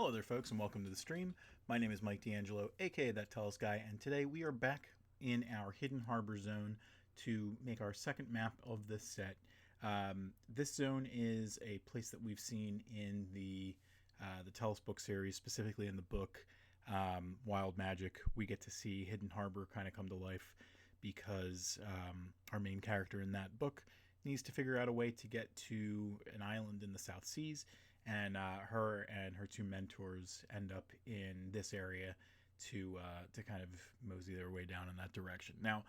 Hello there, folks, and welcome to the stream. My name is Mike D'Angelo, aka That Tellest Guy, and today we are back in our Hidden Harbor zone to make our second map of this set. This zone is a place that we've seen in the Tellest book series, specifically in the book Wild Magic. We get to see Hidden Harbor kind of come to life because our main character in that book needs to figure out a way to get to an island in the South Seas, and her and her two mentors end up in this area to kind of mosey their way down in that direction. Now,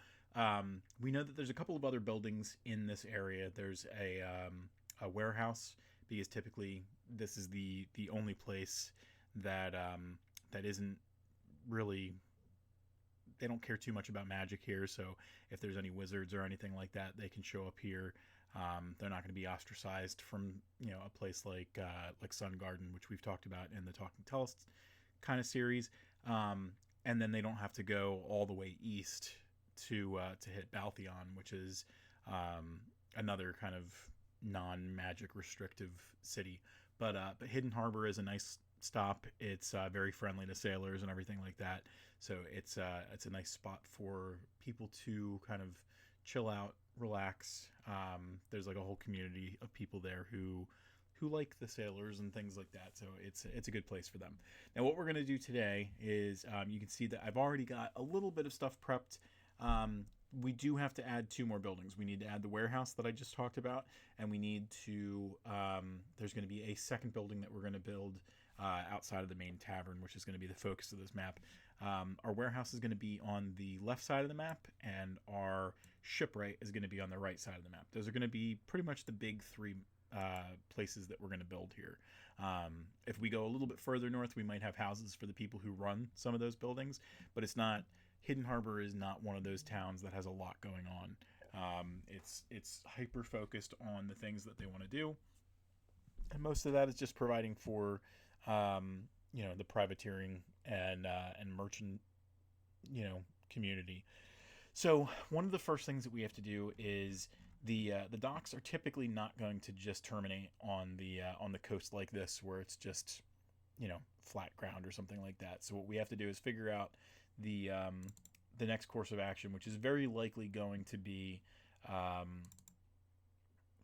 we know that there's a couple of other buildings in this area. There's a warehouse, because typically this is the only place that that isn't really, they don't care too much about magic here. So if there's any wizards or anything like that, they can show up here. They're not going to be ostracized from, a place like Sun Garden, which we've talked about in the Talking Tellest kind of series. And then they don't have to go all the way east to hit Balthion, which is another kind of non-magic restrictive city. But Hidden Harbor is a nice stop. It's very friendly to sailors and everything like that. So it's a nice spot for people to kind of chill out, relax. There's like a whole community of people there who like the sailors and things like that. So it's a good place for them. Now, what we're going to do today is you can see that I've already got a little bit of stuff prepped. We do have to add two more buildings. We need to add the warehouse that I just talked about, and we need to, there's going to be a second building that we're going to build outside of the main tavern, which is going to be the focus of this map. Our warehouse is going to be on the left side of the map, and our shipwright is going to be on the right side of the map. Those are going to be pretty much the big three places that we're going to build here. If we go a little bit further north, we might have houses for the people who run some of those buildings, but it's not, Hidden Harbor is not one of those towns that has a lot going on. It's hyper focused on the things that they want to do, and most of that is just providing for the privateering and merchant community. So one of the first things that we have to do is the docks are typically not going to just terminate on the coast like this, where it's just flat ground or something like that. So what we have to do is figure out the next course of action, which is very likely going to be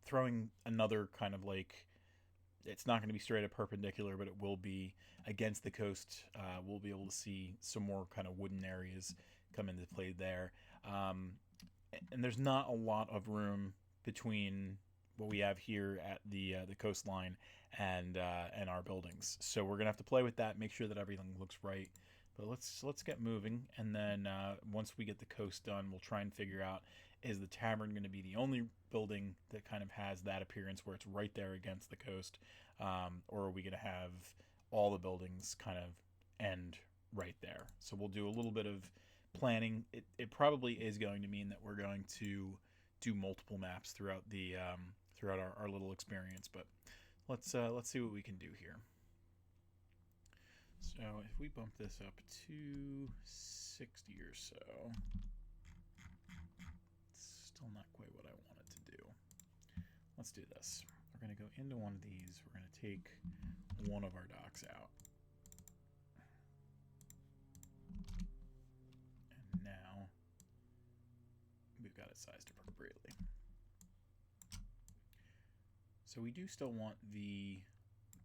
throwing another kind of like, it's not going to be straight up perpendicular, but it will be against the coast. We'll be able to see some more kind of wooden areas come into play there. And there's not a lot of room between what we have here at the coastline and our buildings. So we're gonna have to play with that, make sure that everything looks right. But let's get moving, and then once we get the coast done, we'll try and figure out, is the tavern going to be the only building that kind of has that appearance where it's right there against the coast, or are we going to have all the buildings kind of end right there? So we'll do a little bit of planning. It probably is going to mean that we're going to do multiple maps throughout the throughout our little experience, but let's see what we can do here. So if we bump this up to 60 or so, it's still not quite what I want it to do. Let's do this. We're going to go into one of these. We're going to take one of our docks out. And now we've got it sized appropriately. So we do still want the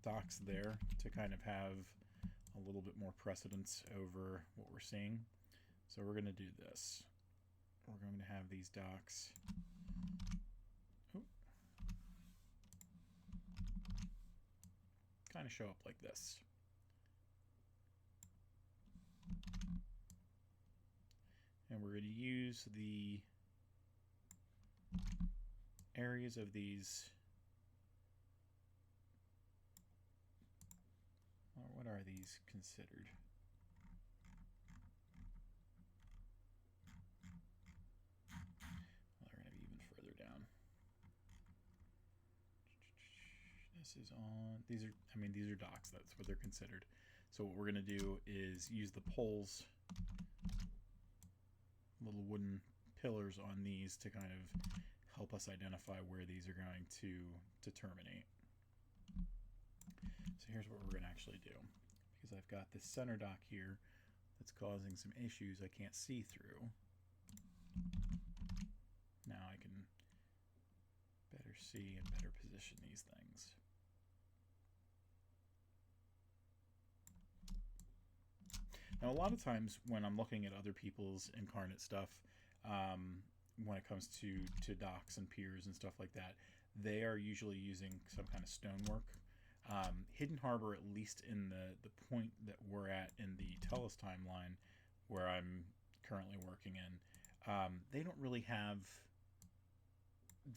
docks there to kind of have a little bit more precedence over what we're seeing. So we're going to do this. We're going to have these docks kind of show up like this. And we're going to use the areas of these. What are these considered? Well, they're going to be even further down. This is on, these are docks. That's what they're considered. So what we're going to do is use the poles, little wooden pillars on these, to kind of help us identify where these are going to terminate. So here's what we're going to actually do. because I've got this center dock here that's causing some issues I can't see through. Now I can better see and better position these things. Now, a lot of times when I'm looking at other people's Inkarnate stuff, when it comes to docks and piers and stuff like that, they are usually using some kind of stonework. Hidden Harbor, at least in the point that we're at in the Tellest timeline, where I'm currently working in, they don't really have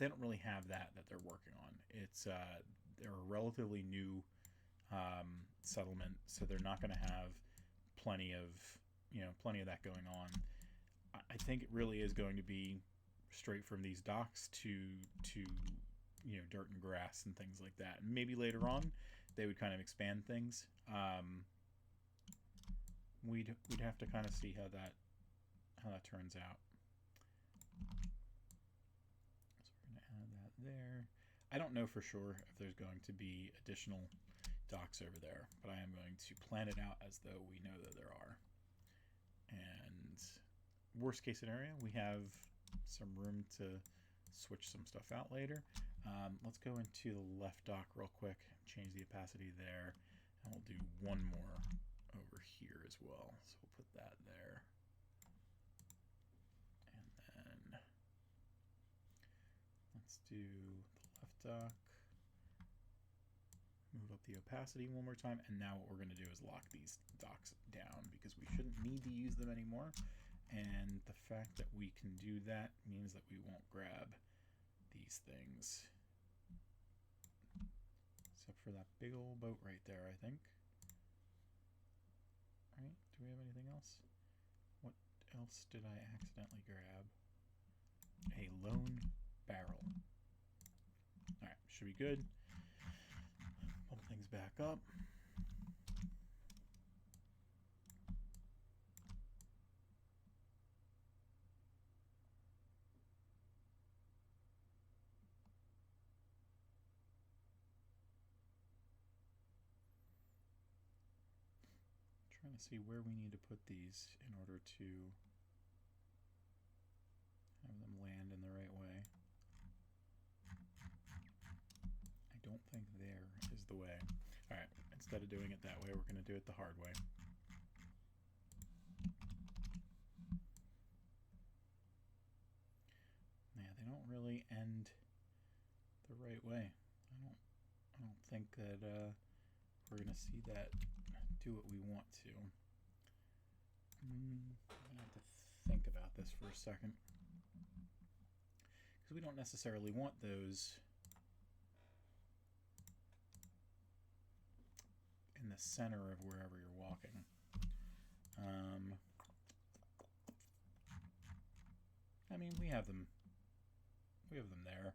that they're working on. It's they're a relatively new settlement, so they're not going to have plenty of that going on. I think it really is going to be straight from these docks to dirt and grass and things like that. And maybe later on they would kind of expand things. We'd have to kind of see how that turns out. So we're going to add that there. I don't know for sure if there's going to be additional docks over there, but I am going to plan it out as though we know that there are. And worst case scenario, we have some room to switch some stuff out later. Let's go into the left dock real quick, change the opacity there, and we'll do one more over here as well. So we'll put that there. And then let's do the left dock. Move up the opacity one more time, and now what we're going to do is lock these docks down because we shouldn't need to use them anymore. And the fact that we can do that means that we won't grab these things. Except for that big old boat right there, I think. Alright, do we have anything else? What else did I accidentally grab? A lone barrel. Alright, should be good. Pull things back up. Trying to see where we need to put these in order to have them land in the right way. I don't think there is the way. Alright, instead of doing it that way, we're going to do it the hard way. Yeah, they don't really end the right way. I don't think that we're going to see that do what we want to. I'm going to have to think about this for a second, because we don't necessarily want those in the center of wherever you're walking. I mean, we have them there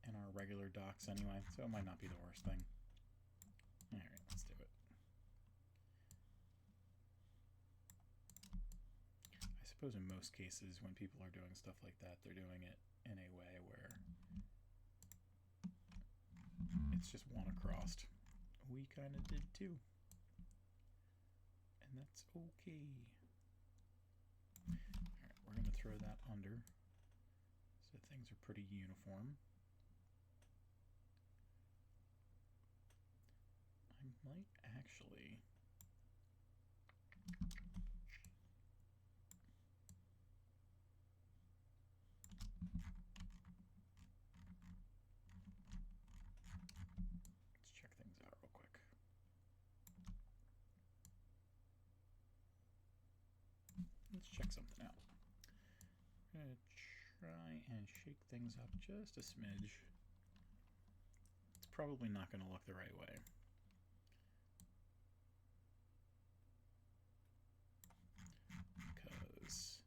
in our regular docks anyway, so it might not be the worst thing. All right, let's do it. I suppose in most cases when people are doing stuff like that, they're doing it in a way where it's just one across. We kind of did too. And that's okay. Alright, we're going to throw that under so things are pretty uniform. I might actually let's check things out real quick. Let's check something out. We're going to try and shake things up just a smidge. It's probably not going to look the right way. Because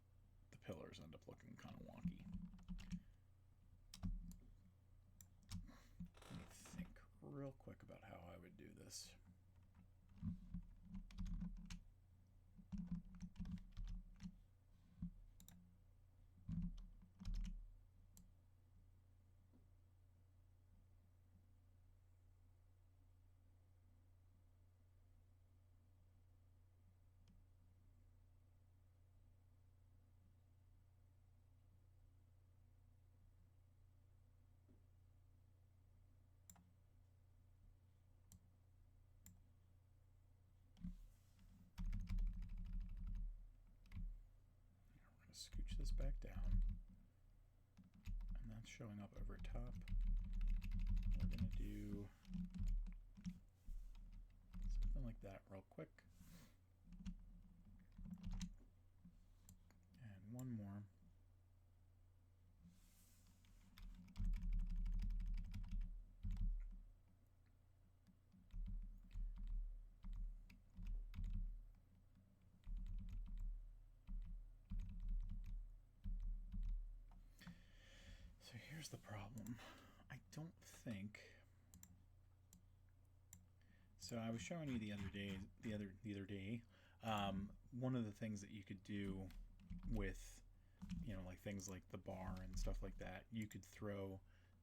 the pillars end up looking kind of wonky. Let me think real quick about how I would do this. back down. And that's showing up over top. We're going to do something like that real quick. And one more. So here's the problem. I don't think. So I was showing you the other day, one of the things that you could do with, you know, like things like the bar and stuff like that, you could throw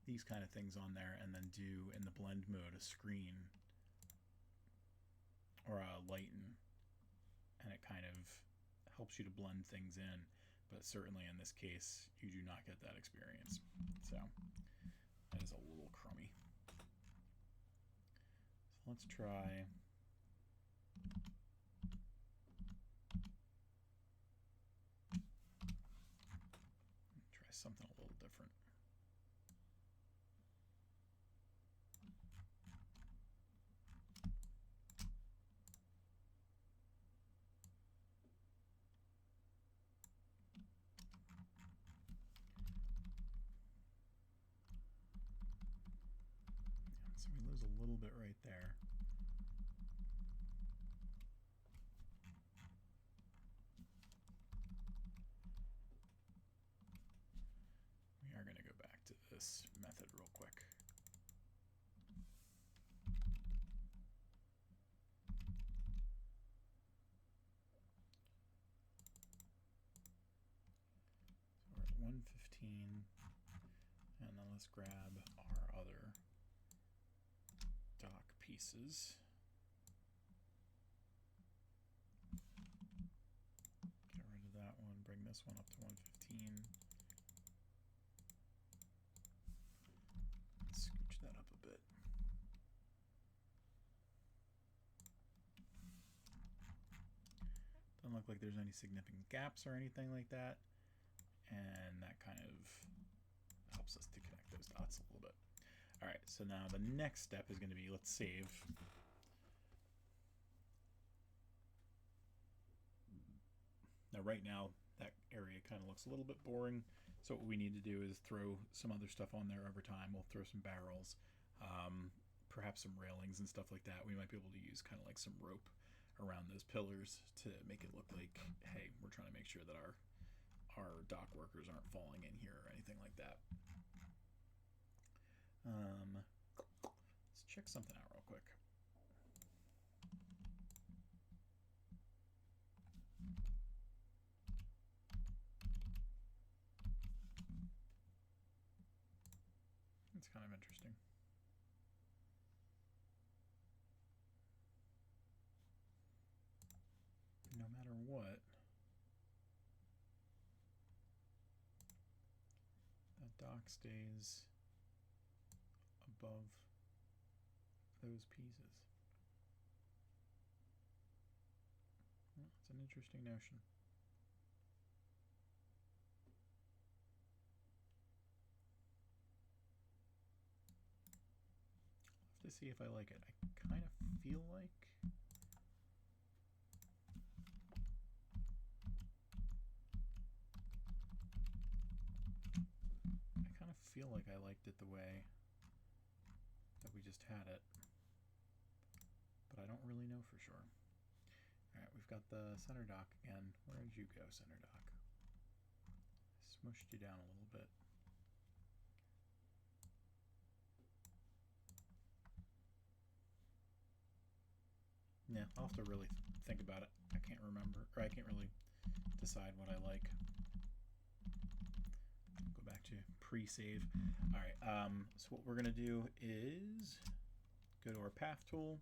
these kind of things on there and then do in the blend mode a screen or a lighten, and it kind of helps you to blend things in. But certainly in this case, you do not get that experience. So that is a little crummy. So let's try. Try something a little different. So we lose a little bit right there. We are going to go back to this method real quick. So we're at 115, and then let's grab our other dock pieces. Get rid of that one, bring this one up to 115. Scooch that up a bit. Doesn't look like there's any significant gaps or anything like that. And that kind of helps us to connect those dots a little bit. All right, so now the next step is going to be, let's save. Now right now, that area kind of looks a little bit boring. So what we need to do is throw some other stuff on there over time. We'll throw some barrels, perhaps some railings and stuff like that. We might be able to use kind of like some rope around those pillars to make it look like, hey, we're trying to make sure that our dock workers aren't falling in here or anything like that. Let's check something out real quick. It's kind of interesting. No matter what, that dock stays above those pieces. Well, it's an interesting notion. I'll have to see if I like it. I kind of feel like I liked it the way that we just had it, but I don't really know for sure. All right, we've got the center dock again. Where did you go, center dock? I smushed you down a little bit. Yeah, I'll have to really think about it. I can't remember, or I can't really decide what I like. Go back to pre-save. All right, so what we're gonna do is go to our path tool.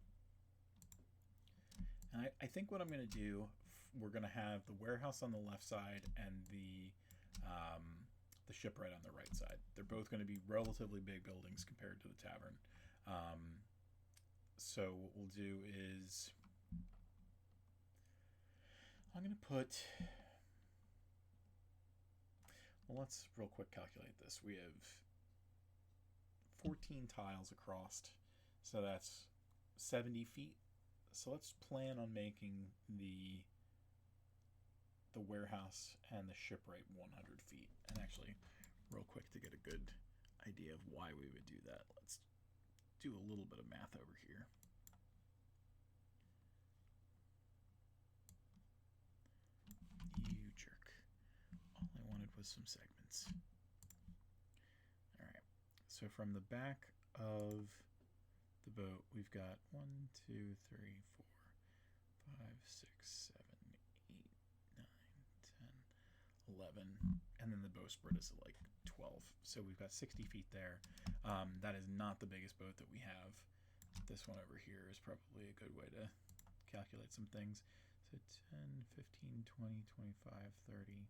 And I think what I'm gonna do, we're gonna have the warehouse on the left side and the shipwright on the right side. They're both gonna be relatively big buildings compared to the tavern. So what we'll do is I'm going to put, Well, let's real quick calculate this. We have 14 tiles across, so that's 70 feet. So let's plan on making the warehouse and the shipwright 100 feet. And actually, real quick to get a good idea of why we would do that, let's do a little bit of math over here. You jerk. All I wanted was some segments. Alright, so from the back of the boat, we've got 1, 2, 3, 4, 5, 6, 7, 8, 9, 10, 11, and then the bowsprit is like 12. So we've got 60 feet there. That is not the biggest boat that we have. This one over here is probably a good way to calculate some things. So 10, 15, 20, 25, 30,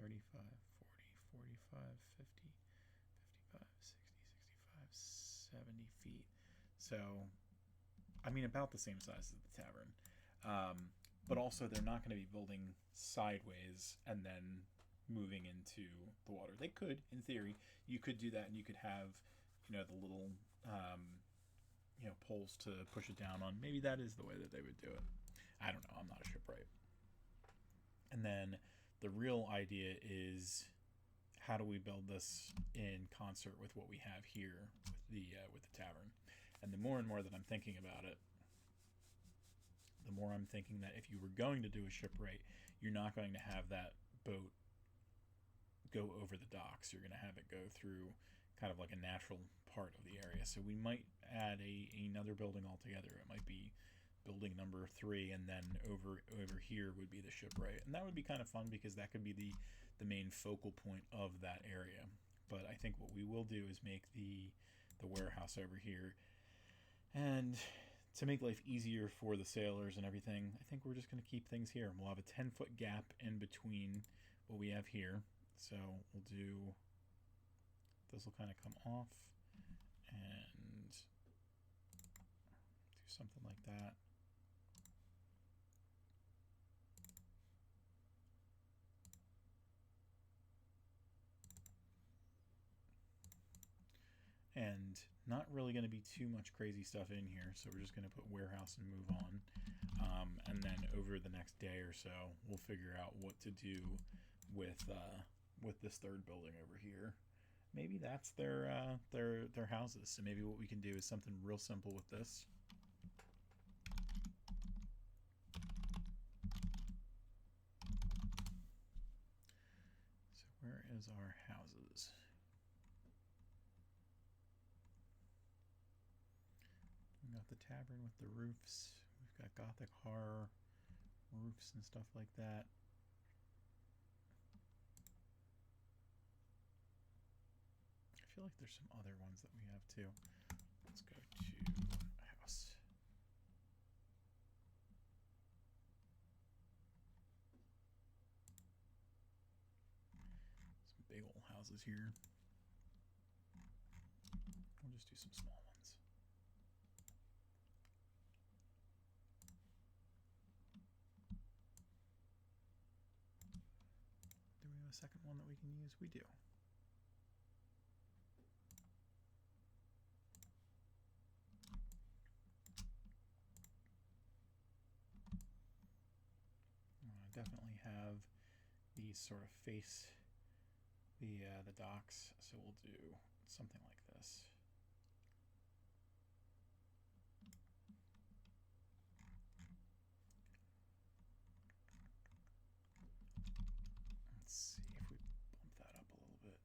35, 40, 45, 50, 55, 60, 65, 70 feet. So, I mean, about the same size as the tavern. But also, they're not going to be building sideways and then moving into the water. They could, in theory, you could do that, and you could have, you know, the little, you know, poles to push it down on. Maybe that is the way that they would do it. I don't know. I'm not a shipwright. And then the real idea is, how do we build this in concert with what we have here with the tavern? And the more and more that I'm thinking about it, the more I'm thinking that if you were going to do a shipwright, you're not going to have that boat go over the docks. You're going to have it go through kind of like a natural part of the area. So we might add another building altogether. It might be building number 3, and then over here would be the shipwright. And that would be kind of fun because that could be the main focal point of that area. But I think what we will do is make the warehouse over here. And to make life easier for the sailors and everything, I think we're just going to keep things here. We'll have a 10-foot gap in between what we have here. So we'll do, this will kind of come off and do something like that. And not really going to be too much crazy stuff in here, so we're just going to put warehouse and move on. And then over the next day or so, we'll figure out what to do with this third building over here. Maybe that's their houses. So maybe what we can do is something real simple with this. So where is our houses? We got the tavern with the roofs. We've got Gothic horror roofs and stuff like that. I feel like there's some other ones that we have too. Let's go to house. Some big old houses here. We'll just do some small ones. Do we have a second one that we can use? We do. Definitely have these sort of face the docks, so we'll do something like this. Let's see if we bump that up a little bit.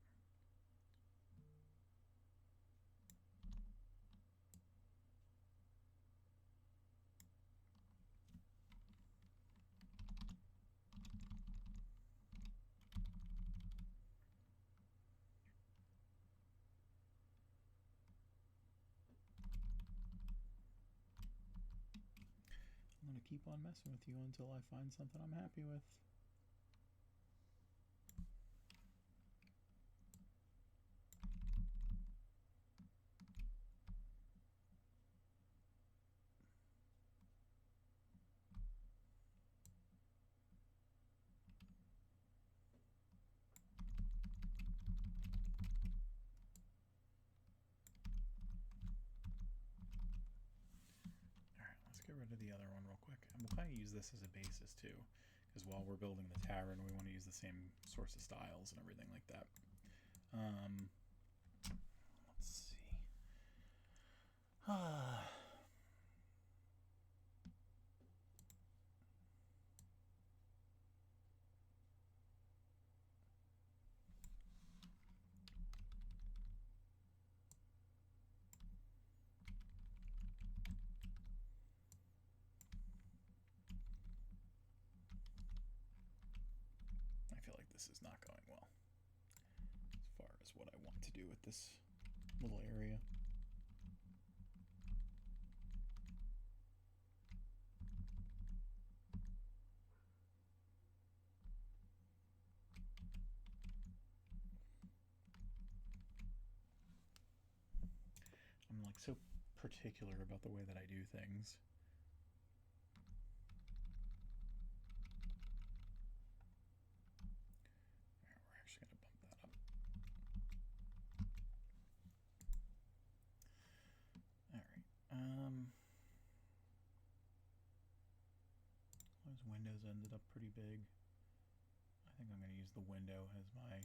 I'm going to keep on messing with you until I find something I'm happy with. get rid of the other one real quick. And we'll kind of use this as a basis too, because while we're building the tavern, we want to use the same sorts of styles and everything like that. Let's see. I feel like this is not going well as far as what I want to do with this little area. I'm like so particular about the way that I do things. All right, we're actually going to bump that up. All right. Those windows ended up pretty big. I think I'm going to use the window as my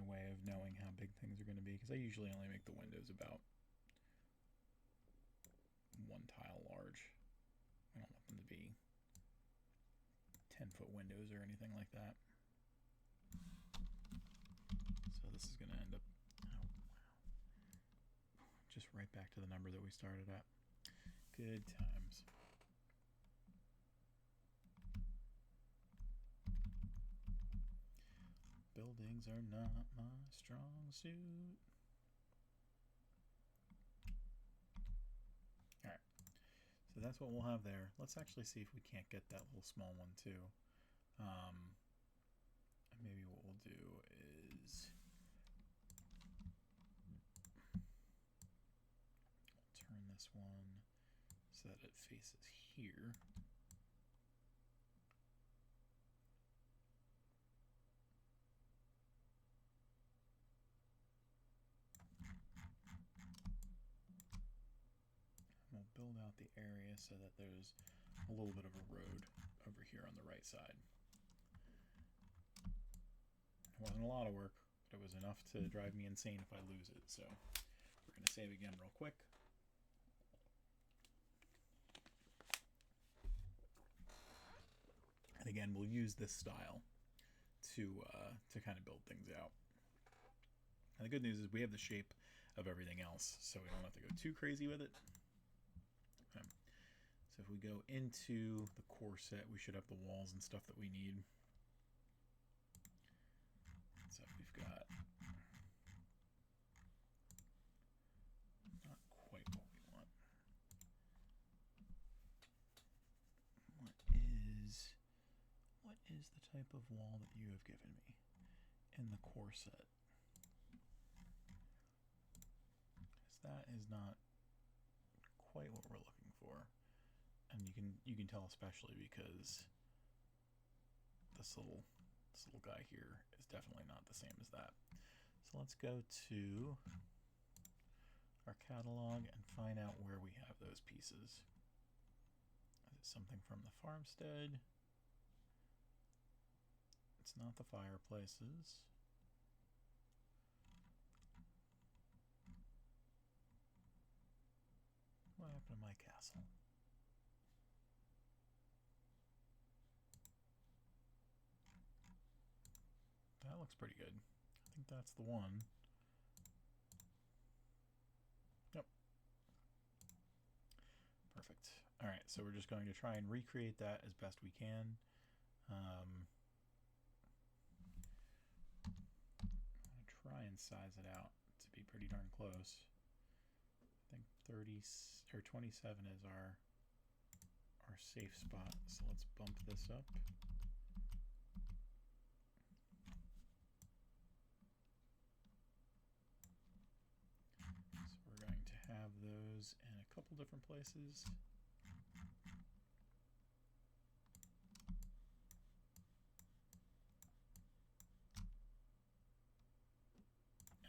way of knowing how big things are going to be, because I usually only make the windows about 1 tile large. I don't want them to be 10-foot windows or anything like that. So this is going to end up, oh wow, just right back to the number that we started at. Good times. Buildings are not my strong suit. Alright, so that's what we'll have there. Let's actually see if we can't get that little small one too. Maybe what we'll do is we'll turn this one so that it faces here. We'll build out the area so that there's a little bit of a road over here on the right side. It wasn't a lot of work, but it was enough to drive me insane if I lose it. So we're going to save again real quick. And again, we'll use this style to kind of build things out. And the good news is we have the shape of everything else, so we don't have to go too crazy with it. Okay. So if we go into the core set, we should have the walls and stuff that we need. So we've got not quite what we want. What is the type of wall that you have given me in the core set? Because that is not quite what we're looking for, and you can tell especially because this little guy here is definitely not the same as that. So let's go to our catalog and find out where we have those pieces. Is it something from the farmstead? It's not the fireplaces. What happened to my castle? That looks pretty good. I think that's the one. Yep. Perfect. All right, so we're just going to try and recreate that as best we can. I'm going to try and size it out to be pretty darn close. I think 30 or 27 is our safe spot. So let's bump this up. So we're going to have those in a couple different places.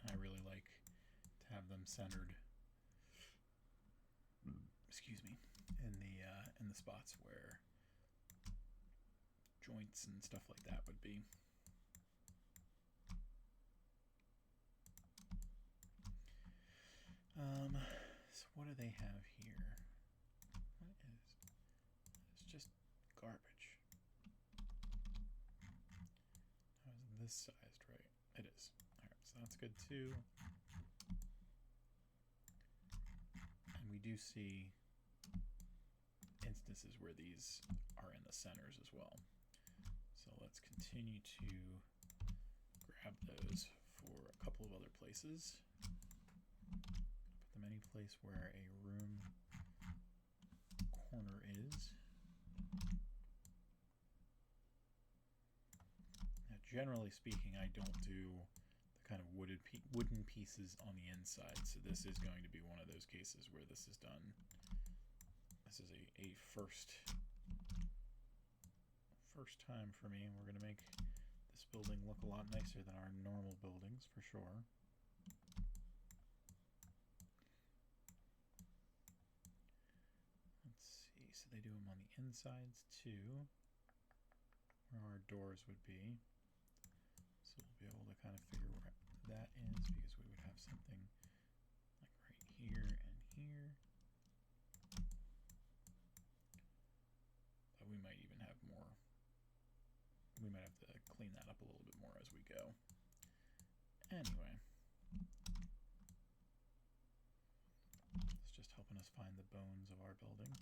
And I really like to have them centered. Excuse me. the spots where joints and stuff like that would be. So what do they have here? What is? It's just garbage. How is this sized right? It is. All right, so that's good too. And we do see instances where these are in the centers as well. So let's continue to grab those for a couple of other places. Put them any place where a room corner is. Now, generally speaking, I don't do the kind of wooden pieces on the inside, so this is going to be one of those cases where this is done. This is a first time for me, and we're going to make this building look a lot nicer than our normal buildings for sure. Let's see, so they do them on the insides too, where our doors would be. So we'll be able to kind of figure where that is, because we would have something like right here and here. But we might even have more. We might have to clean that up a little bit more as we go. Anyway, it's just helping us find the bones of our building.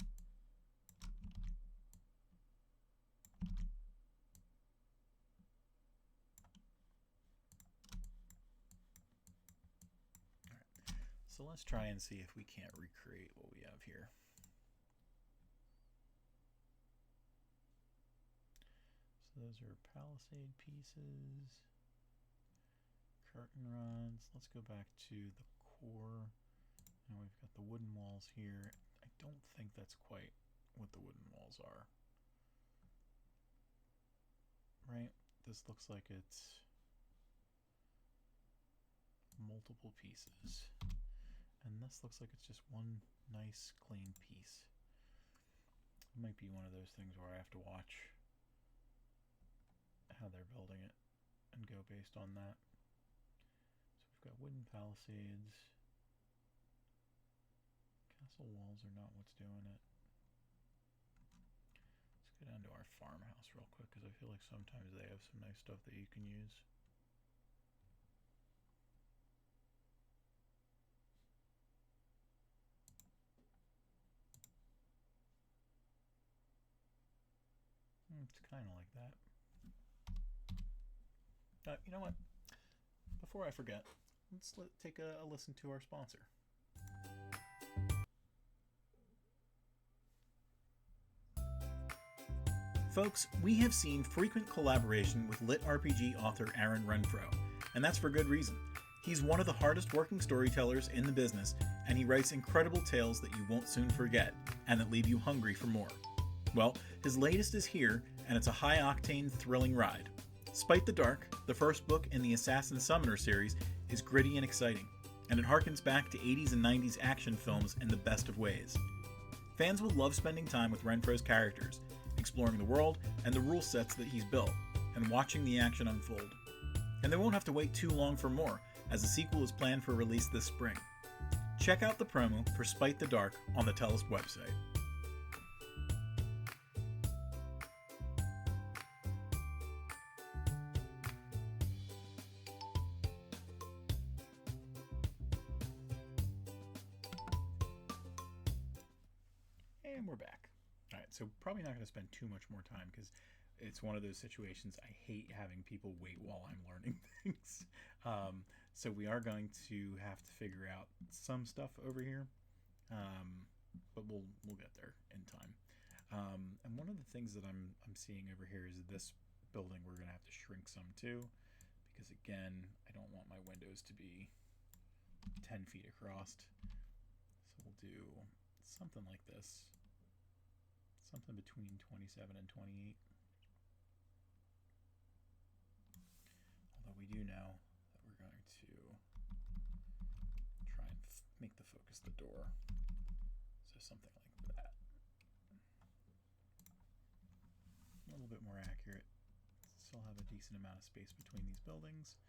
All right, so let's try and see if we can't recreate what we have here. Those are palisade pieces, curtain rods. Let's go back to the core. Now we've got the wooden walls here. I don't think that's quite what the wooden walls are. Right? This looks like it's multiple pieces. And this looks like it's just one nice clean piece. It might be one of those things where I have to watch how they're building it and go based on that. So we've got wooden palisades. Castle walls are not what's doing it. Let's go down to our farmhouse real quick, because I feel like sometimes they have some nice stuff that you can use. It's kind of like that. You know what? Before I forget, let's take a listen to our sponsor. Folks, we have seen frequent collaboration with lit RPG author Aaron Renfro, and that's for good reason. He's one of the hardest working storytellers in the business, and he writes incredible tales that you won't soon forget, and that leave you hungry for more. Well, his latest is here, and it's a high-octane, thrilling ride. Spite the Dark, the first book in the Assassin Summoner series, is gritty and exciting, and it harkens back to 80s and 90s action films in the best of ways. Fans will love spending time with Renfro's characters, exploring the world and the rule sets that he's built, and watching the action unfold. And they won't have to wait too long for more, as a sequel is planned for release this spring. Check out the promo for Spite the Dark on the Tellest website. And we're back. All right, so probably not going to spend too much more time, because it's one of those situations I hate having people wait while I'm learning things. So we are going to have to figure out some stuff over here, but we'll get there in time. And one of the things that I'm seeing over here is this building we're going to have to shrink some too, because again, I don't want my windows to be 10 feet across. So we'll do something like this. Something between 27 and 28. Although we do know that we're going to try and make the focus the door. So something like that. have a decent amount of space between these buildings.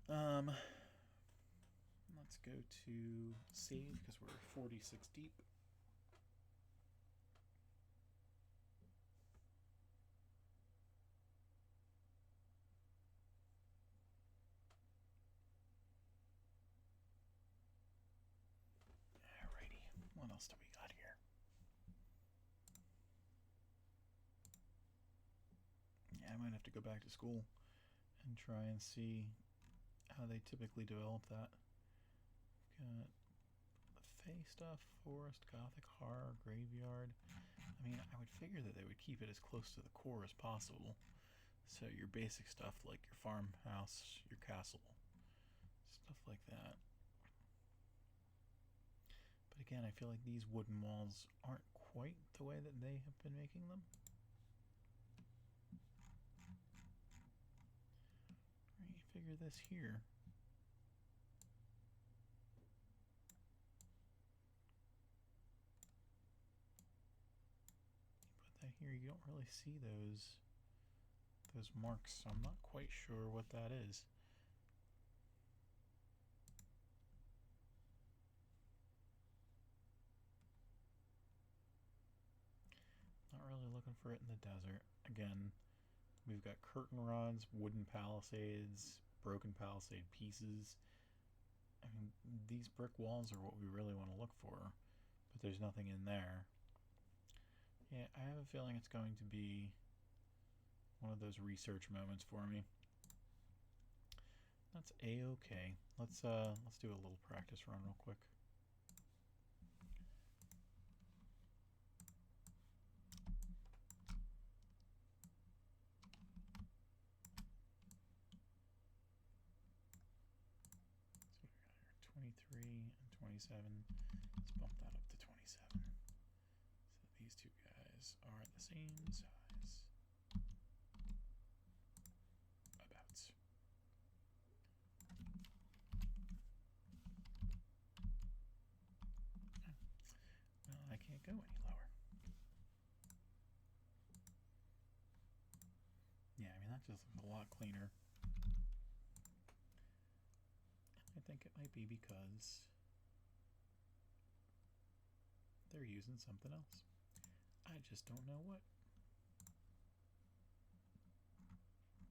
Let's go to save because we're 46 deep. Alrighty, what else do we got here? Yeah, I might have to go back to school and try and see how they typically develop that. Got the Fae stuff, Forest, Gothic, Horror, Graveyard. I mean, I would figure that they would keep it as close to the core as possible. So your basic stuff like your farmhouse, your castle, stuff like that. But again, I feel like these wooden walls aren't quite the way that they have been making them. Right, figure this here. Here you don't really see those marks, so I'm not quite sure what that is. Not really looking for it in the desert. Again, we've got curtain rods, wooden palisades, broken palisade pieces. I mean, these brick walls are what we really want to look for, but there's nothing in there. Yeah, I have a feeling it's going to be one of those research moments for me. That's a-okay. Let's do a little practice run real quick. So we got here 23 and 27. Let's bump that up to 27. So these two guys are the same size. Abouts. Well, I can't go any lower. Yeah, I mean, that just looks a lot cleaner. I think it might be because they're using something else. I just don't know what.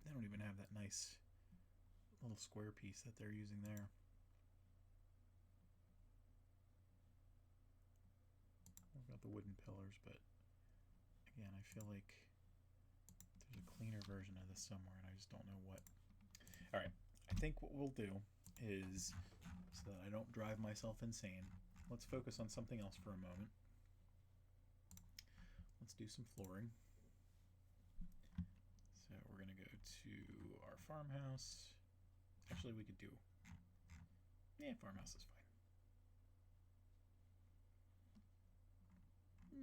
They don't even have that nice little square piece that they're using there. We've got the wooden pillars, but again, I feel like there's a cleaner version of this somewhere, and I just don't know what. All right, I think what we'll do is, so that I don't drive myself insane, let's focus on something else for a moment. Let's do some flooring. So we're going to go to our farmhouse. Actually, we could do... Yeah, farmhouse is fine.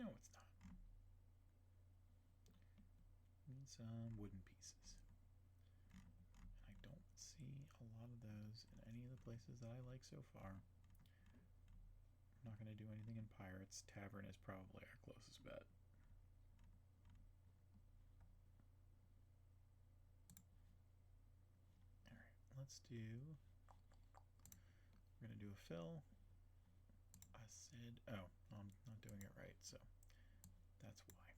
No, it's not. Need some wooden pieces. And I don't see a lot of those in any of the places that I like so far. I'm not going to do anything in Pirates. Tavern is probably our closest bet. Let's do, we're going to do a fill. I said, oh, I'm not doing it right, so that's why.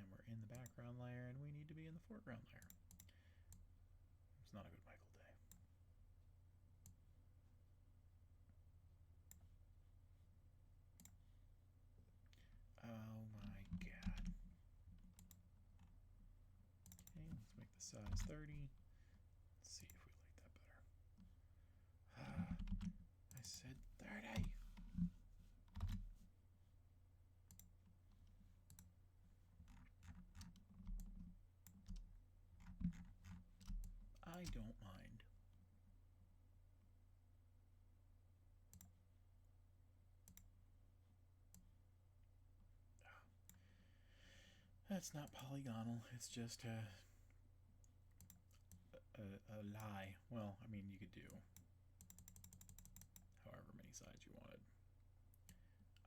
And we're in the background layer, and we need to be in the foreground layer. It's not a good Michael day. Oh my god. Okay, let's make the size 30. Let's see if we like that better. I said 30. I don't mind. That's not polygonal. It's just a lie. Well, I mean, you could do however many sides you wanted.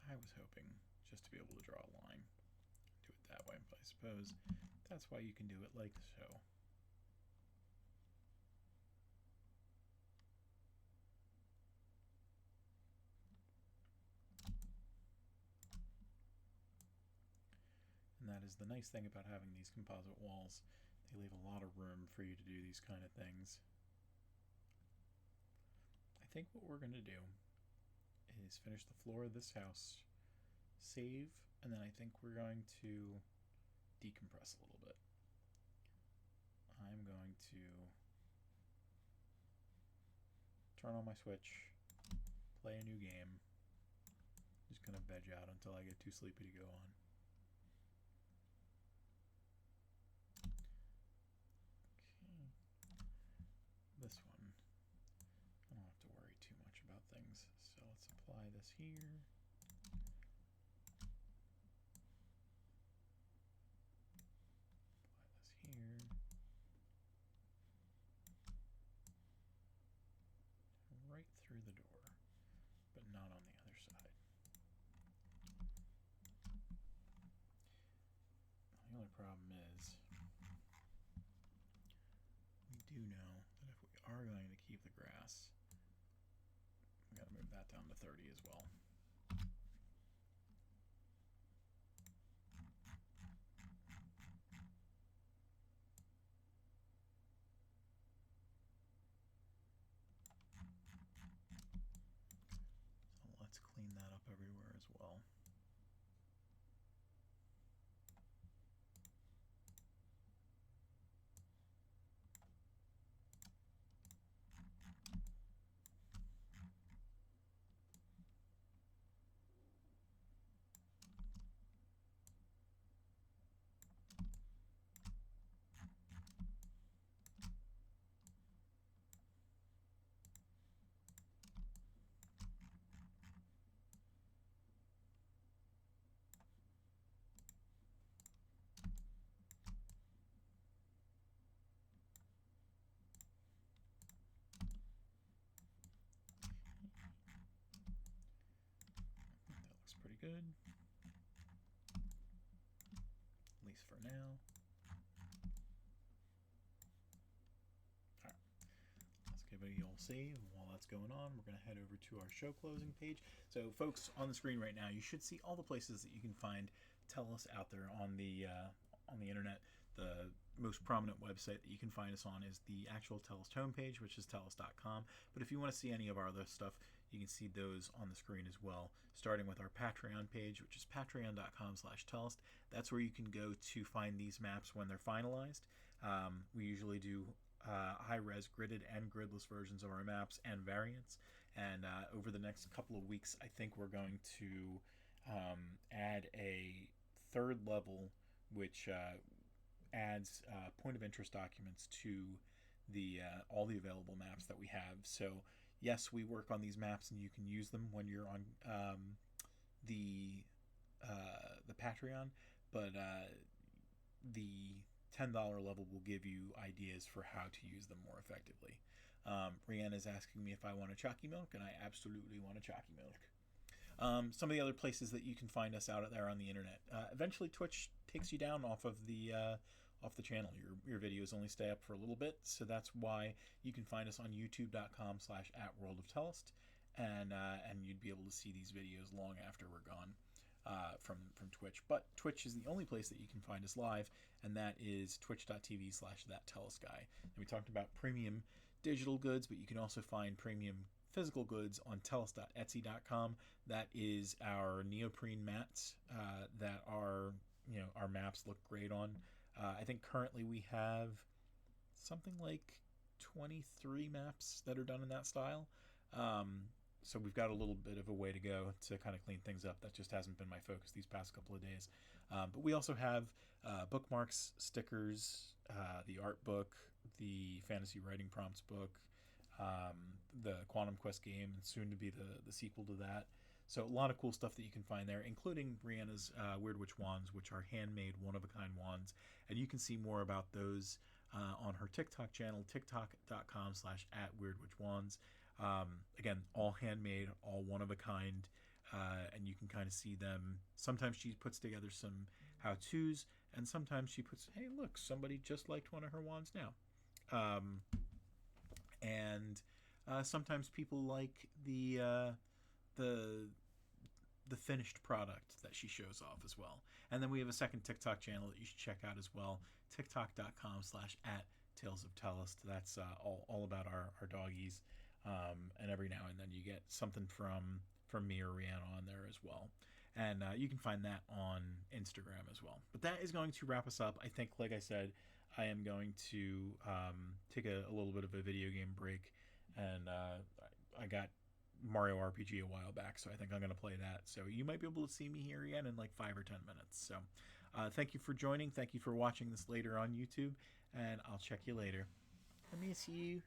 I was hoping just to be able to draw a line, do it that way, but I suppose That's why you can do it like so. And that is the nice thing about having these composite walls. They leave a lot of room for you to do these kind of things. I think what we're going to do is finish the floor of this house, save, and then I think we're going to decompress a little bit. I'm going to turn on my Switch, play a new game. Just gonna veg out until I get too sleepy to go on. Okay. This one, I don't have to worry too much about things. So let's apply this here. Apply this here. Right through the door, but not on the other side. The only problem is we do know that if we are going to keep the grass, we got to move that down to 30 as well. Let's clean that up everywhere as well. Pretty good, at least for now. Alright, let's give it a old save. While that's going on, we're going to head over to our show closing page. So folks, on the screen right now, you should see all the places that you can find Tellest out there on the internet. The most prominent website that you can find us on is the actual Tellest homepage, which is tellest.com. But if you want to see any of our other stuff, you can see those on the screen as well, starting with our Patreon page, which is patreon.com/Tellest. That's where you can go to find these maps when they're finalized. We usually do high-res gridded and gridless versions of our maps and variants. And over the next couple of weeks, I think we're going to add a third level, which adds point of interest documents to the all the available maps that we have. So yes, we work on these maps, and you can use them when you're on the Patreon, but the $10 level will give you ideas for how to use them more effectively. Rihanna is asking me if I want a chalky milk, and I absolutely want a chalky milk. Some of the other places that you can find us out there on the internet. Eventually, Twitch takes you down off the channel. Your videos only stay up for a little bit, so that's why you can find us on youtube.com/@worldoftellest, and you'd be able to see these videos long after we're gone from Twitch. But Twitch is the only place that you can find us live, and that is twitch.tv/thattellestguy. And we talked about premium digital goods, but you can also find premium physical goods on tellest.etsy.com. That is our neoprene mats that our maps look great on. I think currently we have something like 23 maps that are done in that style. So we've got a little bit of a way to go to kind of clean things up. That just hasn't been my focus these past couple of days. But we also have bookmarks, stickers, the art book, the fantasy writing prompts book, the Quantum Quest game, and soon to be the sequel to that. So a lot of cool stuff that you can find there, including Brianna's Weird Witch wands, which are handmade, one-of-a-kind wands. And you can see more about those on her TikTok channel, tiktok.com/@weirdwitchwands. Again, all handmade, all one-of-a-kind, and you can kind of see them. Sometimes she puts together some how-tos, and sometimes she puts, hey, look, somebody just liked one of her wands now. And sometimes people like the finished product that she shows off as well. And then we have a second TikTok channel that you should check out as well, tiktok.com/@talesofTellest. That's all about our doggies. And every now and then you get something from me or Rihanna on there as well. And you can find that on Instagram as well. But that is going to wrap us up. I think, like I said, I am going to take a little bit of a video game break. And I got Mario RPG a while back, so I think I'm going to play that. So you might be able to see me here again in like 5 or 10 minutes. So thank you for joining. Thank you for watching this later on YouTube. And I'll check you later. I miss you.